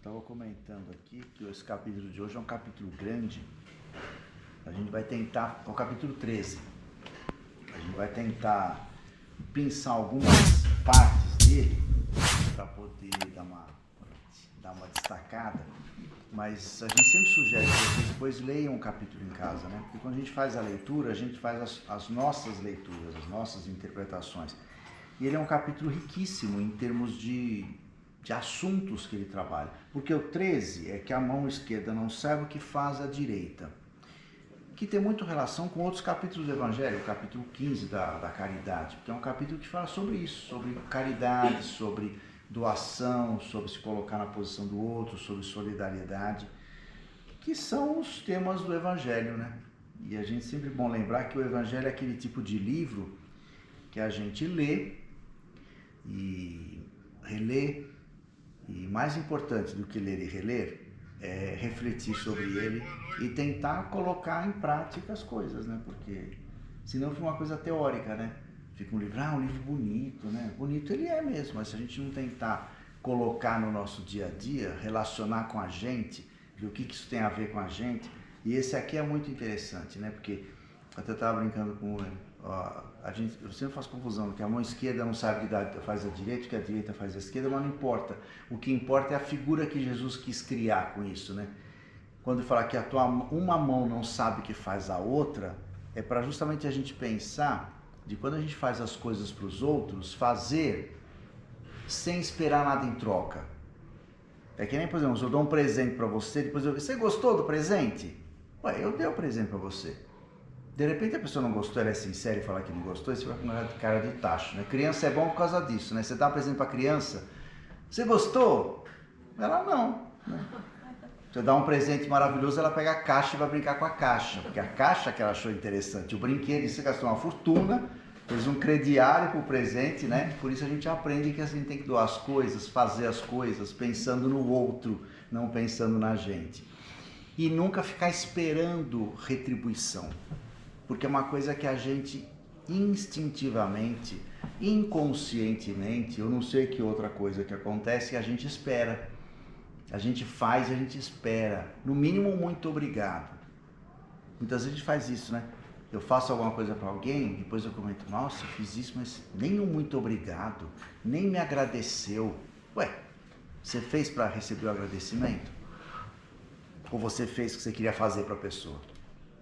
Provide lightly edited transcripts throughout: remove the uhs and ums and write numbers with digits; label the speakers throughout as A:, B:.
A: estava comentando aqui que esse capítulo de hoje é um capítulo grande. A gente vai tentar, é o capítulo 13. A gente vai tentar pensar algumas partes dele para poder dar uma destacada. Mas a gente sempre sugere que vocês depois leiam o capítulo em casa, né? Porque quando a gente faz a leitura, a gente faz as nossas leituras, as nossas interpretações. E ele é um capítulo riquíssimo em termos de assuntos que ele trabalha. Porque o 13 é que a mão esquerda não sabe o que faz a direita. Que tem muito relação com outros capítulos do Evangelho, o capítulo 15 da caridade. Porque é um capítulo que fala sobre isso, sobre caridade, sobre doação, sobre se colocar na posição do outro, sobre solidariedade, que são os temas do Evangelho, né? E a gente sempre é bom lembrar que o Evangelho é aquele tipo de livro que a gente lê e relê, e mais importante do que ler e reler é refletir sobre ele e tentar colocar em prática as coisas, né? Porque senão fica uma coisa teórica, né? Fica um livro bonito, né? Bonito ele é mesmo, mas se a gente não tentar colocar no nosso dia a dia, relacionar com a gente, ver o que isso tem a ver com a gente, e esse aqui é muito interessante, né? Porque até estava brincando com ele, eu sempre faço confusão, que a mão esquerda não sabe o que faz a direita, que a direita faz a esquerda, mas não importa. O que importa é a figura que Jesus quis criar com isso, né? Quando fala que uma mão não sabe o que faz a outra, é para justamente a gente pensar de quando a gente faz as coisas para os outros, fazer sem esperar nada em troca. É que nem, por exemplo, se eu dou um presente para você, depois você gostou do presente? Ué, eu dei o presente para você. De repente a pessoa não gostou, ela é sincera e fala que não gostou, e você vai com cara de tacho, né? Criança é bom por causa disso, né? Você dá um presente para criança, você gostou? Ela não, né? Você dá um presente maravilhoso, ela pega a caixa e vai brincar com a caixa, porque a caixa que ela achou interessante, o brinquedo, você gastou uma fortuna, fez um crediário para o presente, né? Por isso a gente aprende que a gente tem que doar as coisas, fazer as coisas, pensando no outro, não pensando na gente. E nunca ficar esperando retribuição, porque é uma coisa que a gente instintivamente, inconscientemente, eu não sei que outra coisa que acontece, que a gente espera. A gente faz e a gente espera. No mínimo, muito obrigado. Muitas vezes a gente faz isso, né? Eu faço alguma coisa para alguém, depois eu comento, nossa, eu fiz isso, mas nem um muito obrigado, nem me agradeceu. Ué, você fez para receber o agradecimento? Ou você fez o que você queria fazer para a pessoa?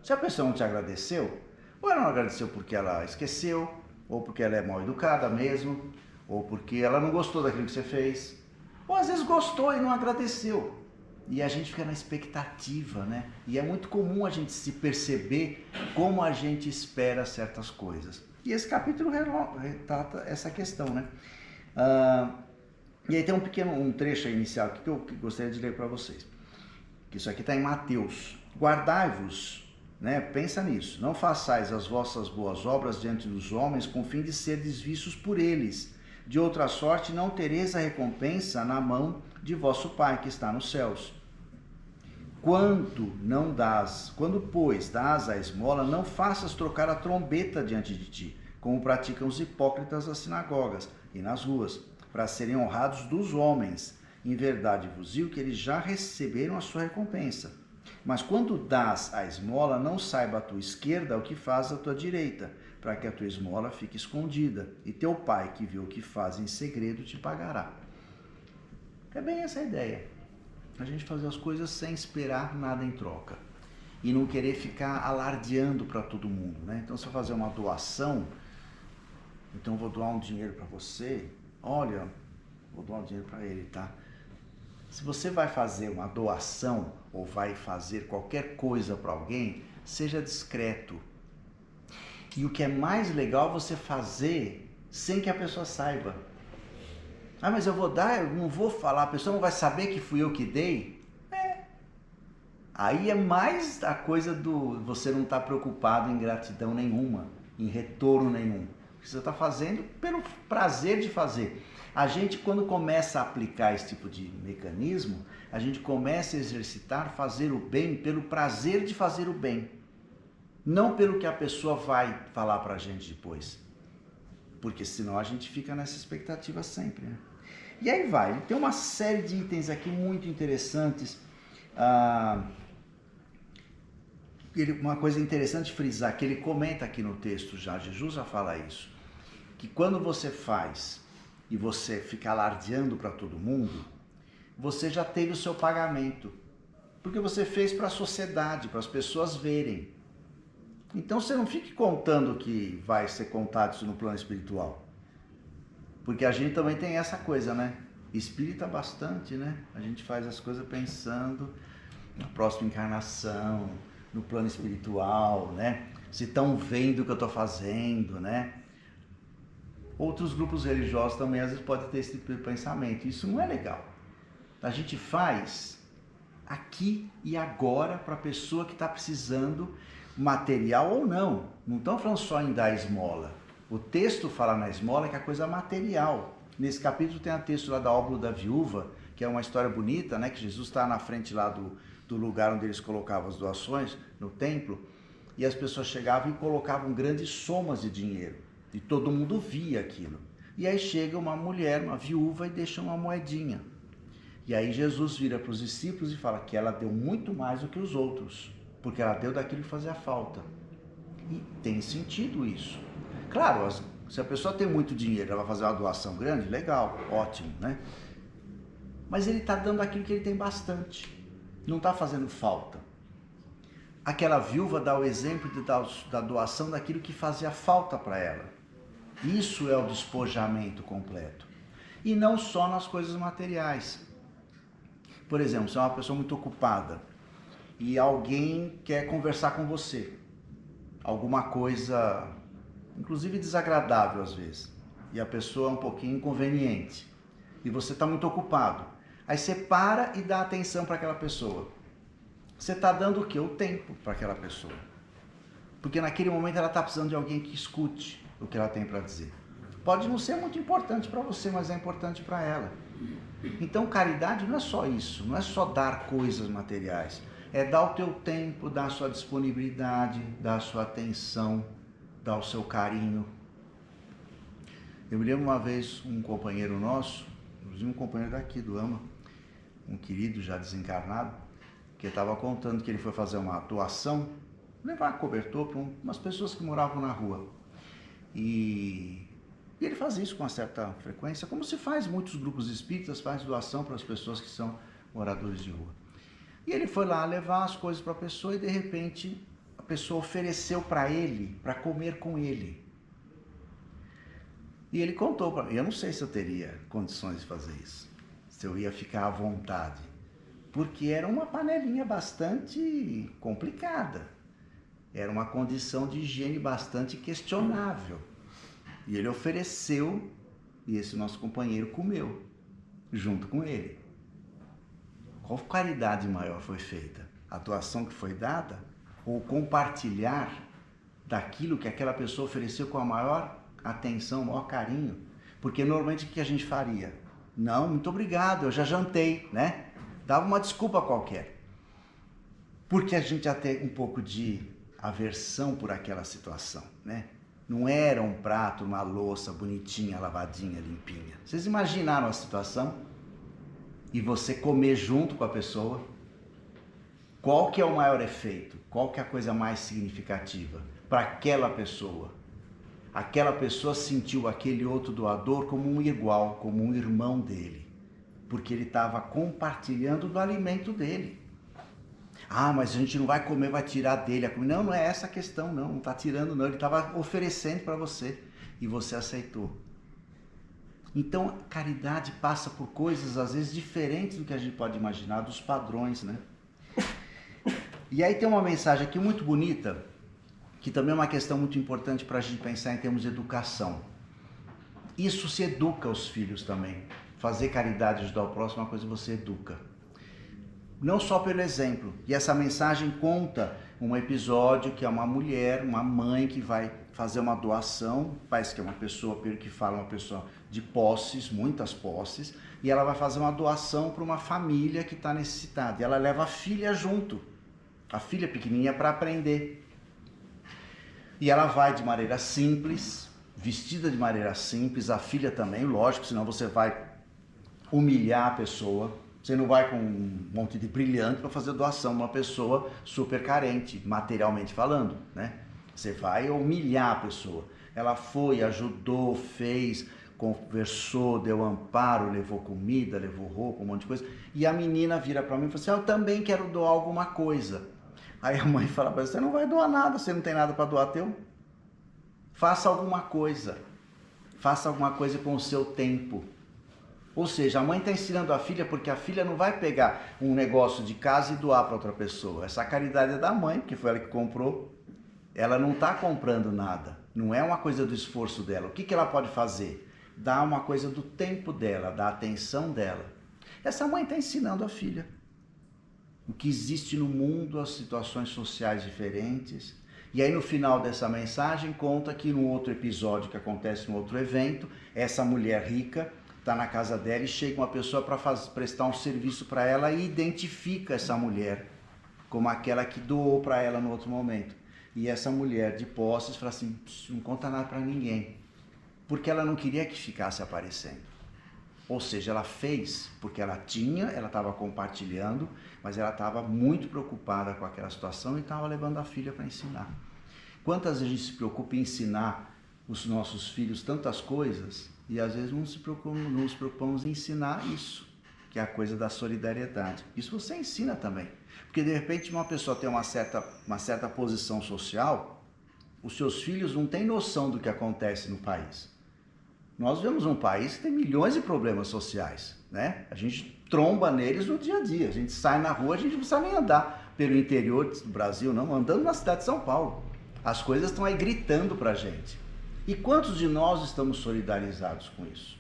A: Se a pessoa não te agradeceu, ou ela não agradeceu porque ela esqueceu, ou porque ela é mal educada mesmo, ou porque ela não gostou daquilo que você fez. Ou às vezes gostou e não agradeceu. E a gente fica na expectativa, né? E é muito comum a gente se perceber como a gente espera certas coisas. E esse capítulo retrata essa questão, né? E aí tem um trecho inicial aqui que eu gostaria de ler para vocês. Isso aqui está em Mateus. Guardai-vos, né? Pensa nisso. Não façais as vossas boas obras diante dos homens com o fim de serdes vistos por eles. De outra sorte, não tereis a recompensa na mão de vosso Pai que está nos céus. Quando, pois, dás a esmola, não faças trocar a trombeta diante de ti, como praticam os hipócritas nas sinagogas e nas ruas, para serem honrados dos homens. Em verdade vos digo que eles já receberam a sua recompensa. Mas quando dás a esmola, não saiba a tua esquerda o que faz a tua direita, para que a tua esmola fique escondida, e teu pai, que vê o que faz em segredo, te pagará. É bem essa a ideia. A gente fazer as coisas sem esperar nada em troca. E não querer ficar alardeando para todo mundo, né? Então, se eu fazer uma doação, então eu vou doar um dinheiro para você, olha, vou doar um dinheiro para ele, tá? Se você vai fazer uma doação ou vai fazer qualquer coisa para alguém, seja discreto. E o que é mais legal é você fazer sem que a pessoa saiba. Ah, mas eu vou dar, eu não vou falar, a pessoa não vai saber que fui eu que dei? Aí é mais a coisa do você não estar preocupado em gratidão nenhuma, em retorno nenhum. Você está fazendo pelo prazer de fazer. A gente, quando começa a aplicar esse tipo de mecanismo, a gente começa a exercitar fazer o bem pelo prazer de fazer o bem. Não pelo que a pessoa vai falar pra gente depois. Porque senão a gente fica nessa expectativa sempre, né? E aí vai, ele tem uma série de itens aqui muito interessantes. Uma coisa interessante frisar, que ele comenta aqui no texto já, Jesus já fala isso, que quando você faz e você fica alardeando para todo mundo, você já teve o seu pagamento, porque você fez para a sociedade, para as pessoas verem. Então você não fique contando que vai ser contado isso no plano espiritual, porque a gente também tem essa coisa, né? Espírita bastante, né? A gente faz as coisas pensando na próxima encarnação, no plano espiritual, né? Se estão vendo o que eu estou fazendo, né? Outros grupos religiosos também às vezes podem ter esse tipo de pensamento. Isso não é legal. A gente faz aqui e agora para a pessoa que está precisando, material ou não. Não estão falando só em dar esmola. O texto fala na esmola que é coisa material. Nesse capítulo tem o texto lá da óbolo da viúva, que é uma história bonita, né? Que Jesus está na frente lá do lugar onde eles colocavam as doações, no templo, e as pessoas chegavam e colocavam grandes somas de dinheiro, e todo mundo via aquilo. E aí chega uma mulher, uma viúva, e deixa uma moedinha. E aí Jesus vira para os discípulos e fala que ela deu muito mais do que os outros, porque ela deu daquilo que fazia falta. E tem sentido isso. Claro, se a pessoa tem muito dinheiro, ela vai fazer uma doação grande, legal, ótimo, né? Mas ele está dando aquilo que ele tem bastante. Não está fazendo falta. Aquela viúva dá o exemplo da doação daquilo que fazia falta para ela. Isso é o despojamento completo. E não só nas coisas materiais. Por exemplo, se é uma pessoa muito ocupada e alguém quer conversar com você, alguma coisa, inclusive desagradável às vezes, e a pessoa é um pouquinho inconveniente, e você está muito ocupado. Aí você para e dá atenção para aquela pessoa. Você está dando o quê? O tempo para aquela pessoa. Porque naquele momento ela está precisando de alguém que escute o que ela tem para dizer. Pode não ser muito importante para você, mas é importante para ela. Então caridade não é só isso, não é só dar coisas materiais. É dar o teu tempo, dar a sua disponibilidade, dar a sua atenção, dar o seu carinho. Eu me lembro uma vez um companheiro nosso, inclusive um companheiro daqui do AMA, um querido já desencarnado, que estava contando que ele foi fazer uma doação, levar cobertor para umas pessoas que moravam na rua. E ele fazia isso com uma certa frequência, como se faz muitos grupos espíritas, faz doação para as pessoas que são moradores de rua. E ele foi lá levar as coisas para a pessoa e de repente a pessoa ofereceu para ele, para comer com ele. E ele contou para mim, eu não sei se eu teria condições de fazer isso, se eu ia ficar à vontade, porque era uma panelinha bastante complicada, era uma condição de higiene bastante questionável. E ele ofereceu, e esse nosso companheiro comeu, junto com ele. Qual caridade maior foi feita? A doação que foi dada? Ou compartilhar daquilo que aquela pessoa ofereceu com a maior atenção, o maior carinho? Porque normalmente o que a gente faria? Não, muito obrigado, eu já jantei, né? Dava uma desculpa qualquer. Porque a gente já tem um pouco de aversão por aquela situação, né? Não era um prato, uma louça bonitinha, lavadinha, limpinha. Vocês imaginaram a situação? E você comer junto com a pessoa? Qual que é o maior efeito? Qual que é a coisa mais significativa para aquela pessoa? Aquela pessoa sentiu aquele outro doador como um igual, como um irmão dele, porque ele estava compartilhando do alimento dele. Ah, mas a gente não vai comer, vai tirar dele a comida. Não, não é essa a questão, não está tirando não, ele estava oferecendo para você e você aceitou. Então, caridade passa por coisas às vezes diferentes do que a gente pode imaginar, dos padrões, né? E aí tem uma mensagem aqui muito bonita, que também é uma questão muito importante para a gente pensar em termos de educação. Isso se educa os filhos também. Fazer caridade, ajudar o próximo é uma coisa que você educa. Não só pelo exemplo. E essa mensagem conta um episódio que é uma mulher, uma mãe que vai fazer uma doação, parece que é uma pessoa, pelo que fala, uma pessoa de posses, muitas posses, e ela vai fazer uma doação para uma família que está necessitada. E ela leva a filha junto, a filha pequenininha, para aprender. E ela vai de maneira simples, vestida de maneira simples, a filha também, lógico, senão você vai humilhar a pessoa. Você não vai com um monte de brilhante para fazer doação a uma pessoa super carente, materialmente falando, né? Você vai humilhar a pessoa. Ela foi, ajudou, fez, conversou, deu amparo, levou comida, levou roupa, um monte de coisa. E a menina vira para mim e fala assim, eu também quero doar alguma coisa. Aí a mãe fala para ela, você não vai doar nada, você não tem nada para doar teu? Faça alguma coisa. Faça alguma coisa com o seu tempo. Ou seja, a mãe está ensinando a filha porque a filha não vai pegar um negócio de casa e doar para outra pessoa. Essa caridade é da mãe, porque foi ela que comprou. Ela não está comprando nada. Não é uma coisa do esforço dela. O que ela pode fazer? Dar uma coisa do tempo dela, da atenção dela. Essa mãe está ensinando a filha. O que existe no mundo, as situações sociais diferentes. E aí no final dessa mensagem conta que no outro episódio que acontece no outro evento, essa mulher rica está na casa dela e chega uma pessoa para prestar um serviço para ela e identifica essa mulher como aquela que doou para ela no outro momento. E essa mulher de posses fala assim, não conta nada para ninguém, porque ela não queria que ficasse aparecendo. Ou seja, ela fez porque ela tinha, ela estava compartilhando, mas ela estava muito preocupada com aquela situação e estava levando a filha para ensinar. Quantas vezes a gente se preocupa em ensinar os nossos filhos tantas coisas e às vezes não nos preocupamos em ensinar isso, que é a coisa da solidariedade. Isso você ensina também. Porque de repente uma pessoa tem uma certa posição social, os seus filhos não têm noção do que acontece no país. Nós vemos um país que tem milhões de problemas sociais, né? A gente tromba neles no dia a dia, a gente sai na rua, a gente não precisa nem andar pelo interior do Brasil, não, andando na cidade de São Paulo. As coisas estão aí gritando pra gente. E quantos de nós estamos solidarizados com isso?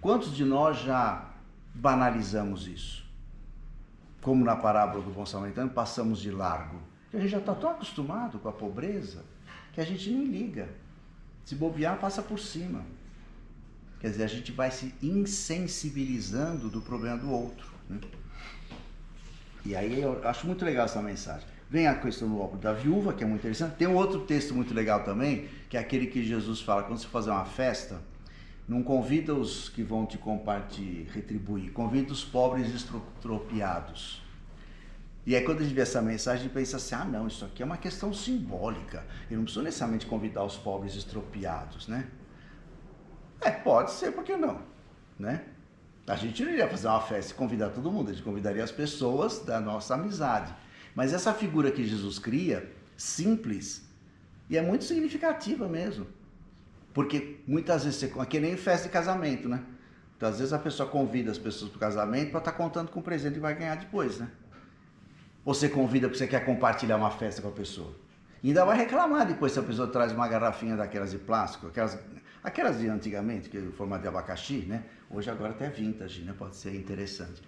A: Quantos de nós já banalizamos isso? Como na parábola do bom samaritano, passamos de largo. Porque a gente já está tão acostumado com a pobreza que a gente nem liga. Se bobear, passa por cima. Quer dizer, a gente vai se insensibilizando do problema do outro, né? E aí eu acho muito legal essa mensagem. Vem a questão do óbito da viúva, que é muito interessante. Tem um outro texto muito legal também, que é aquele que Jesus fala, quando você fazer uma festa, não convida os que vão te retribuir, convida os pobres estropiados. E aí quando a gente vê essa mensagem, a gente pensa assim, não, isso aqui é uma questão simbólica. Eu não preciso necessariamente convidar os pobres estropiados, né? Pode ser, por que não? Né? A gente não iria fazer uma festa e convidar todo mundo, a gente convidaria as pessoas da nossa amizade. Mas essa figura que Jesus cria, simples, e é muito significativa mesmo. Porque muitas vezes, é que nem festa de casamento, né? Então, às vezes a pessoa convida as pessoas para o casamento para estar contando com o presente que vai ganhar depois, né? Ou você convida porque você quer compartilhar uma festa com a pessoa. E ainda vai reclamar depois se a pessoa traz uma garrafinha daquelas de plástico, aquelas de antigamente, que é o formato de abacaxi, né? Hoje agora até vintage, né? Pode ser interessante.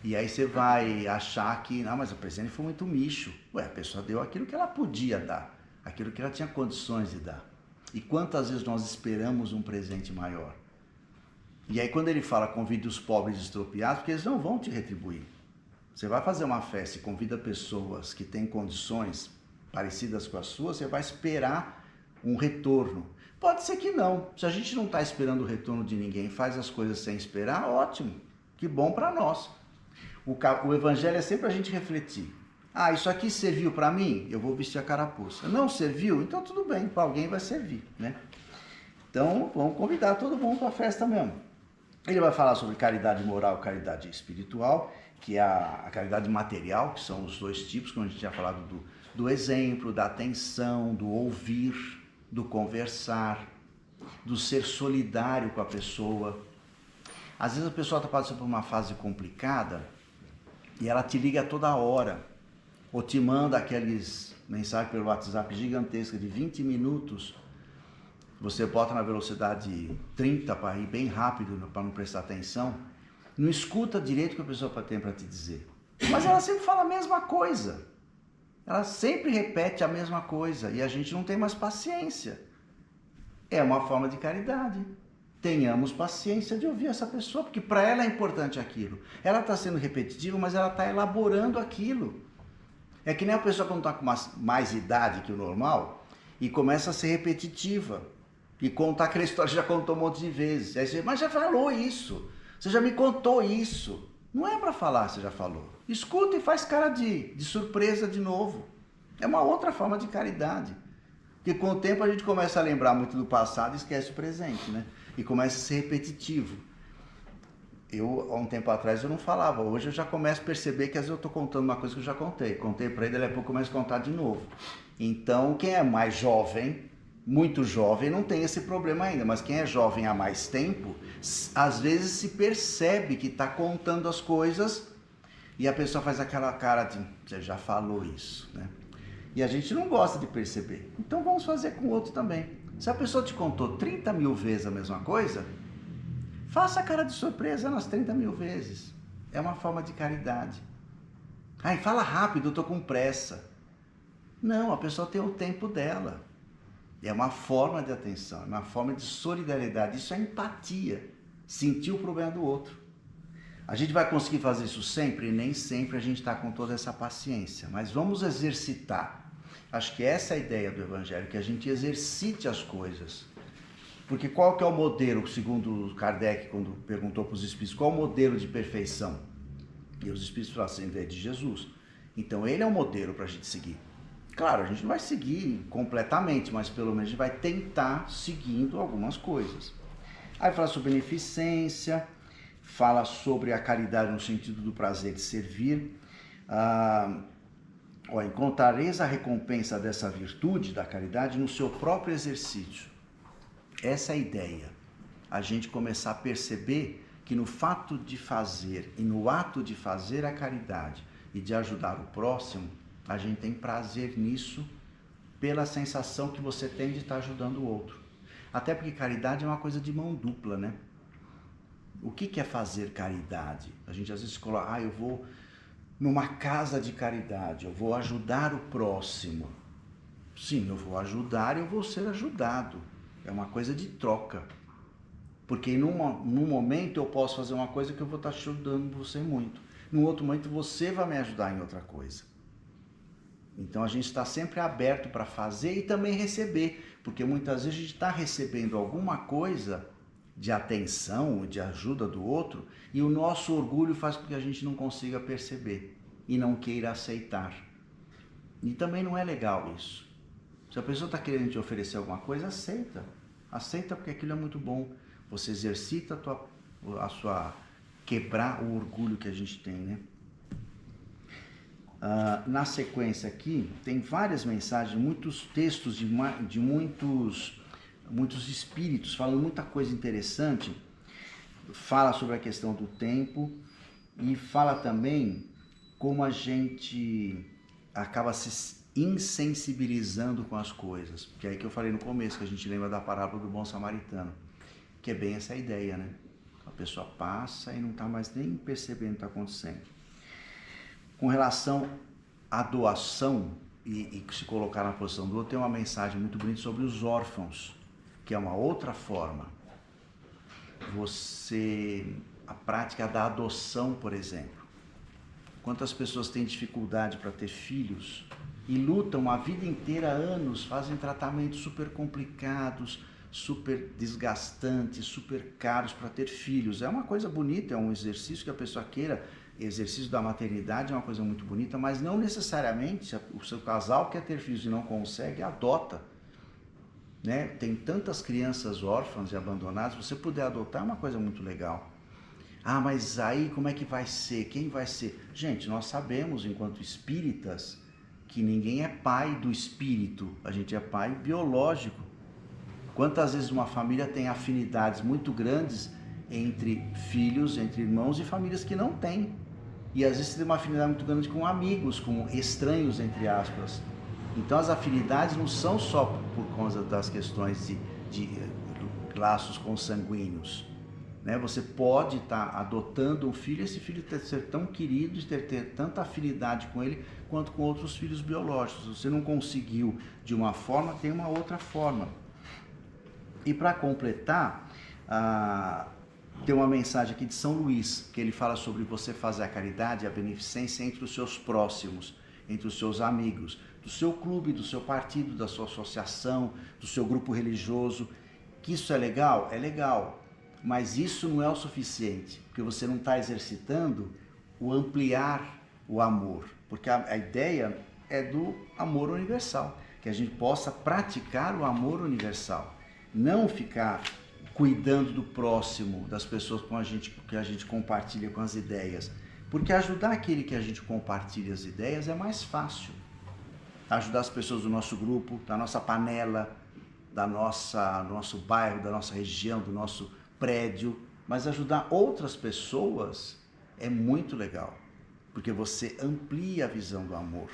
A: E aí você vai achar que, mas o presente foi muito micho. A pessoa deu aquilo que ela podia dar, aquilo que ela tinha condições de dar. E quantas vezes nós esperamos um presente maior? E aí quando ele fala, convide os pobres estropiados, porque eles não vão te retribuir. Você vai fazer uma festa e convida pessoas que têm condições parecidas com as suas, você vai esperar um retorno. Pode ser que não. Se a gente não está esperando o retorno de ninguém, faz as coisas sem esperar, ótimo. Que bom para nós. O evangelho é sempre a gente refletir. Isso aqui serviu para mim? Eu vou vestir a carapuça. Não serviu? Então tudo bem, para alguém vai servir, né? Então vamos convidar todo mundo para a festa mesmo. Ele vai falar sobre caridade moral e caridade espiritual, que é a caridade material, que são os dois tipos, como a gente tinha falado do exemplo, da atenção, do ouvir, do conversar, do ser solidário com a pessoa. Às vezes a pessoa está passando por uma fase complicada e ela te liga toda hora, ou te manda aqueles mensagens pelo WhatsApp gigantescas de 20 minutos, você bota na velocidade 30 para ir bem rápido, para não prestar atenção, não escuta direito o que a pessoa tem para te dizer. Mas ela sempre fala a mesma coisa, ela sempre repete a mesma coisa e a gente não tem mais paciência. É uma forma de caridade. Tenhamos paciência de ouvir essa pessoa, porque para ela é importante aquilo. Ela está sendo repetitiva, mas ela está elaborando aquilo. É que nem a pessoa quando está com mais idade que o normal e começa a ser repetitiva. E contar aquela história que já contou um monte de vezes. Aí você, mas já falou isso. Você já me contou isso. Não é para falar, você já falou. Escuta e faz cara de surpresa de novo. É uma outra forma de caridade. Porque com o tempo a gente começa a lembrar muito do passado e esquece o presente, né? E começa a ser repetitivo. Há um tempo atrás eu não falava, hoje eu já começo a perceber que às vezes eu estou contando uma coisa que eu já contei. Contei para ele, daqui a pouco eu começo a contar de novo. Então, quem é mais jovem, muito jovem, não tem esse problema ainda, mas quem é jovem há mais tempo, às vezes se percebe que está contando as coisas e a pessoa faz aquela cara de, você já falou isso, né? E a gente não gosta de perceber. Então vamos fazer com o outro também. Se a pessoa te contou 30 mil vezes a mesma coisa, faça a cara de surpresa nas 30 mil vezes. É uma forma de caridade. Ai, fala rápido, eu tô com pressa. Não, a pessoa tem o tempo dela. É uma forma de atenção, é uma forma de solidariedade. Isso é empatia. Sentir o problema do outro. A gente vai conseguir fazer isso sempre? Nem sempre a gente está com toda essa paciência. Mas vamos exercitar. Acho que essa é a ideia do Evangelho, que a gente exercite as coisas. Porque qual que é o modelo, segundo Kardec, quando perguntou para os espíritos, qual é o modelo de perfeição? E os espíritos falaram assim, é de Jesus. Então ele é o modelo para a gente seguir. Claro, a gente não vai seguir completamente, mas pelo menos a gente vai tentar seguindo algumas coisas. Aí fala sobre beneficência, fala sobre a caridade no sentido do prazer de servir. Encontrareis a recompensa dessa virtude, da caridade, no seu próprio exercício. Essa é a ideia. A gente começar a perceber que no fato de fazer e no ato de fazer a caridade e de ajudar o próximo, a gente tem prazer nisso pela sensação que você tem de estar ajudando o outro. Até porque caridade é uma coisa de mão dupla, né? O que é fazer caridade? A gente às vezes coloca, eu vou numa casa de caridade, eu vou ajudar o próximo. Sim, eu vou ajudar e eu vou ser ajudado. É uma coisa de troca. Porque num momento eu posso fazer uma coisa que eu vou estar ajudando você muito. Num outro momento você vai me ajudar em outra coisa. Então a gente está sempre aberto para fazer e também receber. Porque muitas vezes a gente está recebendo alguma coisa de atenção, de ajuda do outro, e o nosso orgulho faz com que a gente não consiga perceber e não queira aceitar. E também não é legal isso. Se a pessoa está querendo te oferecer alguma coisa, aceita. Aceita porque aquilo é muito bom. Você exercita quebrar o orgulho que a gente tem, né? Na sequência aqui, tem várias mensagens, muitos textos de muitos espíritos falando muita coisa interessante. Fala sobre a questão do tempo e fala também como a gente acaba se insensibilizando com as coisas. Porque é aí que eu falei no começo, que a gente lembra da parábola do bom samaritano, que é bem essa ideia, né? A pessoa passa e não está mais nem percebendo o que está acontecendo. Com relação à doação e se colocar na posição do outro, tem uma mensagem muito bonita sobre os órfãos, que é uma outra forma. A prática da adoção, por exemplo. Quantas pessoas têm dificuldade para ter filhos e lutam a vida inteira, anos, fazem tratamentos super complicados, super desgastantes, super caros para ter filhos. É uma coisa bonita, é um exercício que a pessoa queira. Exercício da maternidade é uma coisa muito bonita, mas não necessariamente, se o seu casal quer ter filhos e não consegue, adota. Né? Tem tantas crianças órfãs e abandonadas, se você puder adotar é uma coisa muito legal. Mas aí como é que vai ser? Quem vai ser? Gente, nós sabemos, enquanto espíritas, que ninguém é pai do espírito, a gente é pai biológico. Quantas vezes uma família tem afinidades muito grandes entre filhos, entre irmãos e famílias que não têm. E às vezes tem uma afinidade muito grande com amigos, com estranhos, entre aspas. Então as afinidades não são só por causa das questões de laços consanguíneos. Né? Você pode estar adotando um filho, esse filho ser tão querido, ter tanta afinidade com ele, quanto com outros filhos biológicos. Se você não conseguiu de uma forma, tem uma outra forma. E para completar, tem uma mensagem aqui de São Luís, que ele fala sobre você fazer a caridade e a beneficência entre os seus próximos, entre os seus amigos, do seu clube, do seu partido, da sua associação, do seu grupo religioso. Que isso é legal? É legal. mas isso não é o suficiente, porque você não está exercitando o ampliar o amor, porque a ideia é do amor universal, que a gente possa praticar o amor universal, não ficar cuidando do próximo, das pessoas com que a gente compartilha com as ideias, porque ajudar aquele que a gente compartilha as ideias é mais fácil. Ajudar as pessoas do nosso grupo, da nossa panela, do nosso bairro, da nossa região, do nosso prédio, mas ajudar outras pessoas é muito legal, porque você amplia a visão do amor.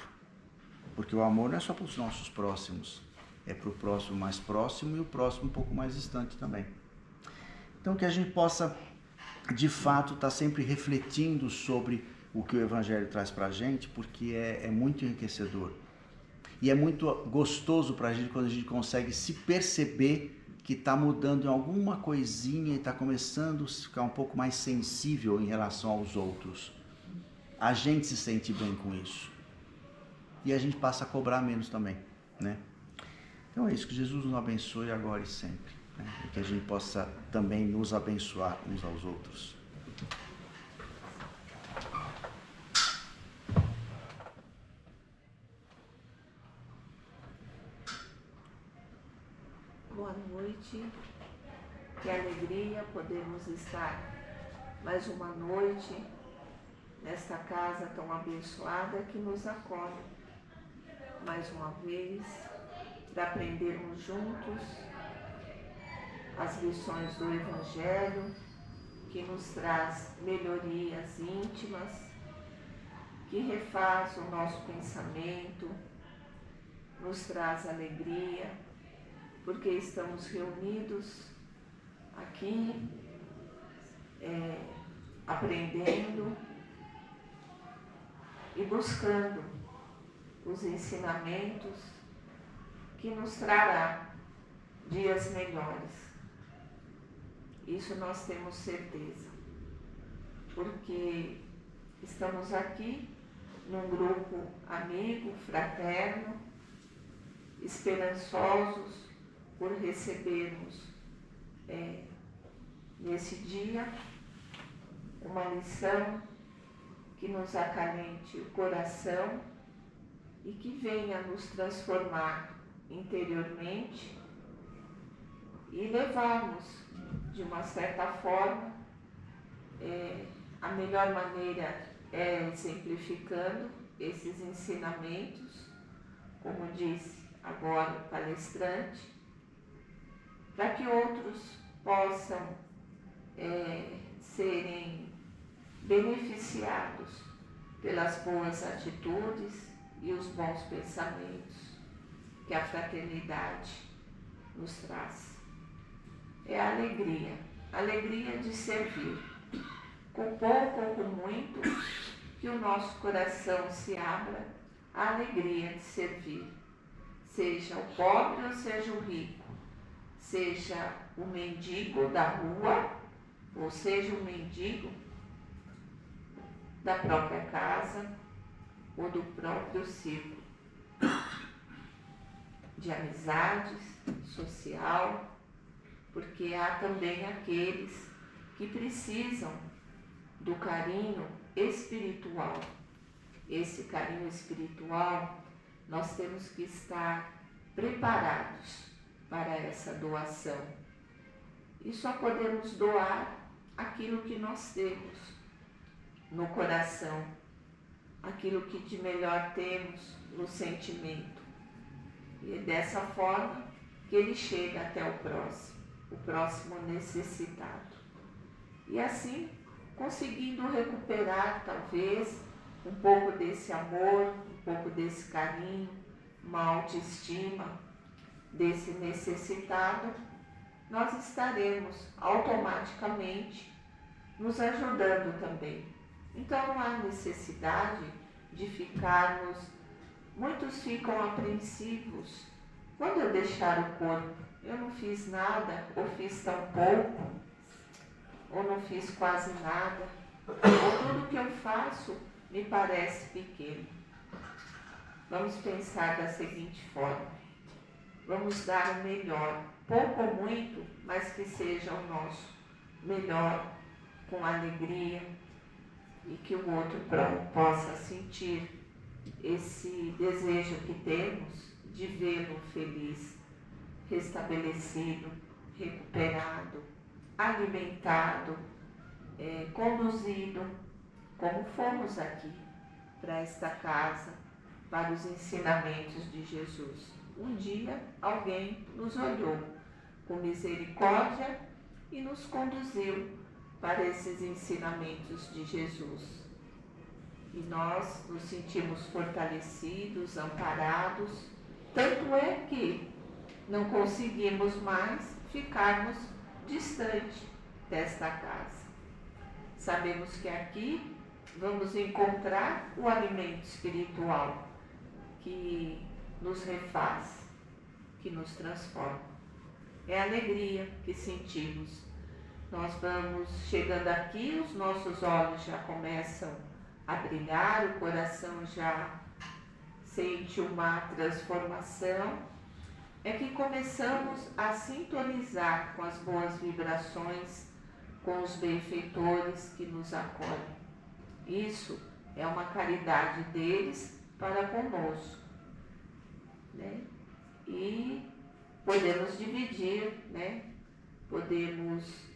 A: Porque o amor não é só para os nossos próximos, é para o próximo mais próximo e o próximo um pouco mais distante também. Então que a gente possa, de fato, estar sempre refletindo sobre o que o Evangelho traz para a gente, porque é muito enriquecedor. E é muito gostoso para a gente quando a gente consegue se perceber que está mudando em alguma coisinha e está começando a ficar um pouco mais sensível em relação aos outros. A gente se sente bem com isso. E a gente passa a cobrar menos também, né? Então é isso, que Jesus nos abençoe agora e sempre, né? E que a gente possa também nos abençoar uns aos outros.
B: Boa noite, que alegria podemos estar mais uma noite nesta casa tão abençoada que nos acolhe mais uma vez para aprendermos juntos as lições do Evangelho, que nos traz melhorias íntimas, que refaz o nosso pensamento, nos traz alegria, porque estamos reunidos aqui, aprendendo e buscando os ensinamentos que nos trará dias melhores. Isso nós temos certeza, porque estamos aqui num grupo amigo, fraterno, esperançosos por recebermos nesse dia uma lição que nos acalente o coração e que venha nos transformar interiormente e levarmos, de uma certa forma, a melhor maneira é exemplificando esses ensinamentos, como disse agora o palestrante, para que outros possam serem beneficiados pelas boas atitudes e os bons pensamentos que a fraternidade nos traz. É a alegria de servir, com pouco ou com muito, que o nosso coração se abra à alegria de servir, seja o pobre ou seja o rico, seja o mendigo da rua, ou seja o mendigo da própria casa ou do próprio círculo de amizades, social, porque há também aqueles que precisam do carinho espiritual. Esse carinho espiritual, nós temos que estar preparados para essa doação. E só podemos doar aquilo que nós temos no coração, aquilo que de melhor temos no sentimento. E é dessa forma que ele chega até o próximo necessitado. E assim, conseguindo recuperar talvez um pouco desse amor, um pouco desse carinho, uma autoestima desse necessitado, nós estaremos automaticamente nos ajudando também. Então não há necessidade de ficarmos, muitos ficam apreensivos. Quando eu deixar o corpo, eu não fiz nada, ou fiz tão pouco, ou não fiz quase nada, ou tudo que eu faço me parece pequeno. Vamos pensar da seguinte forma: vamos dar o melhor, pouco ou muito, mas que seja o nosso, melhor, com alegria, e que o outro possa sentir esse desejo que temos de vê-lo feliz, restabelecido, recuperado, alimentado, conduzido, como fomos aqui, para esta casa, para os ensinamentos de Jesus. Um dia alguém nos olhou com misericórdia e nos conduziu para esses ensinamentos de Jesus. E nós nos sentimos fortalecidos, amparados, tanto é que não conseguimos mais ficarmos distante desta casa. Sabemos que aqui vamos encontrar o alimento espiritual que nos refaz, que nos transforma. É a alegria que sentimos. Nós vamos chegando aqui, os nossos olhos já começam a brilhar, o coração já sente uma transformação. É que começamos a sintonizar com as boas vibrações, com os benfeitores que nos acolhem. Isso é uma caridade deles para conosco, né? E podemos dividir, né? Podemos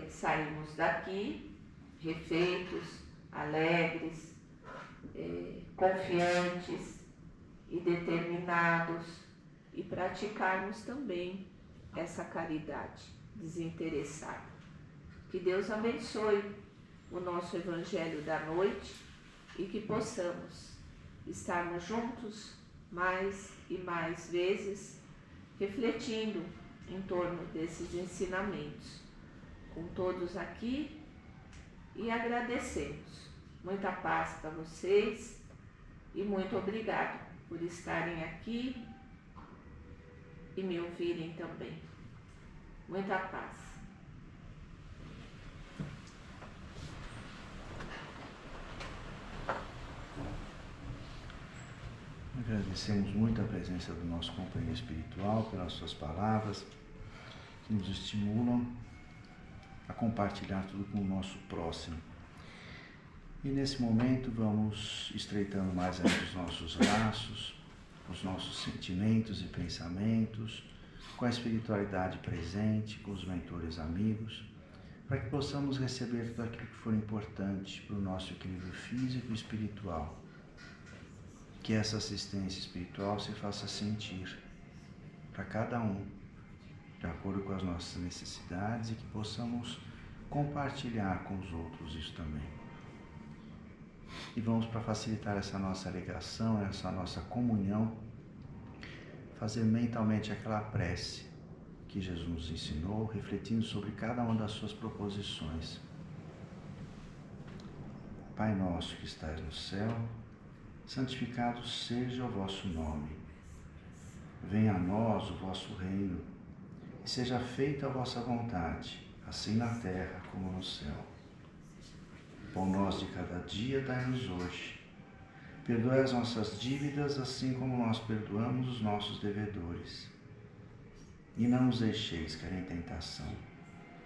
B: sairmos daqui refeitos, alegres, confiantes e determinados, e praticarmos também essa caridade desinteressada. Que Deus abençoe o nosso Evangelho da noite e que possamos estarmos juntos mais e mais vezes, refletindo em torno desses ensinamentos, com todos aqui, e agradecemos. Muita paz para vocês e muito obrigado por estarem aqui e me ouvirem também. Muita paz.
A: Agradecemos muito a presença do nosso companheiro espiritual pelas suas palavras que nos estimulam a compartilhar tudo com o nosso próximo. E nesse momento vamos estreitando mais ainda os nossos laços, os nossos sentimentos e pensamentos, com a espiritualidade presente, com os mentores amigos, para que possamos receber tudo aquilo que for importante para o nosso equilíbrio físico e espiritual. Que essa assistência espiritual se faça sentir para cada um, de acordo com as nossas necessidades, e que possamos compartilhar com os outros isso também. E vamos, para facilitar essa nossa ligação, essa nossa comunhão, fazer mentalmente aquela prece que Jesus nos ensinou, refletindo sobre cada uma das suas proposições. Pai nosso que estais no céu, santificado seja o vosso nome. Venha a nós o vosso reino, e seja feita a vossa vontade, assim na terra como no céu. O pão nosso de cada dia dai-nos hoje. Perdoai as nossas dívidas, assim como nós perdoamos os nossos devedores. E não nos deixeis cair em tentação,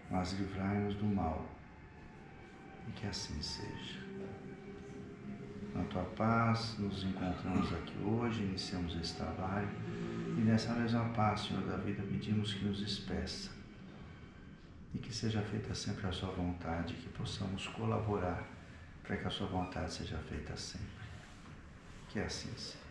A: mas livrai-nos do mal. E que assim seja. Na tua paz, nos encontramos aqui hoje, iniciamos esse trabalho, e nessa mesma paz, Senhor da vida, pedimos que nos despeça e que seja feita sempre a sua vontade, que possamos colaborar para que a sua vontade seja feita sempre. Que assim seja.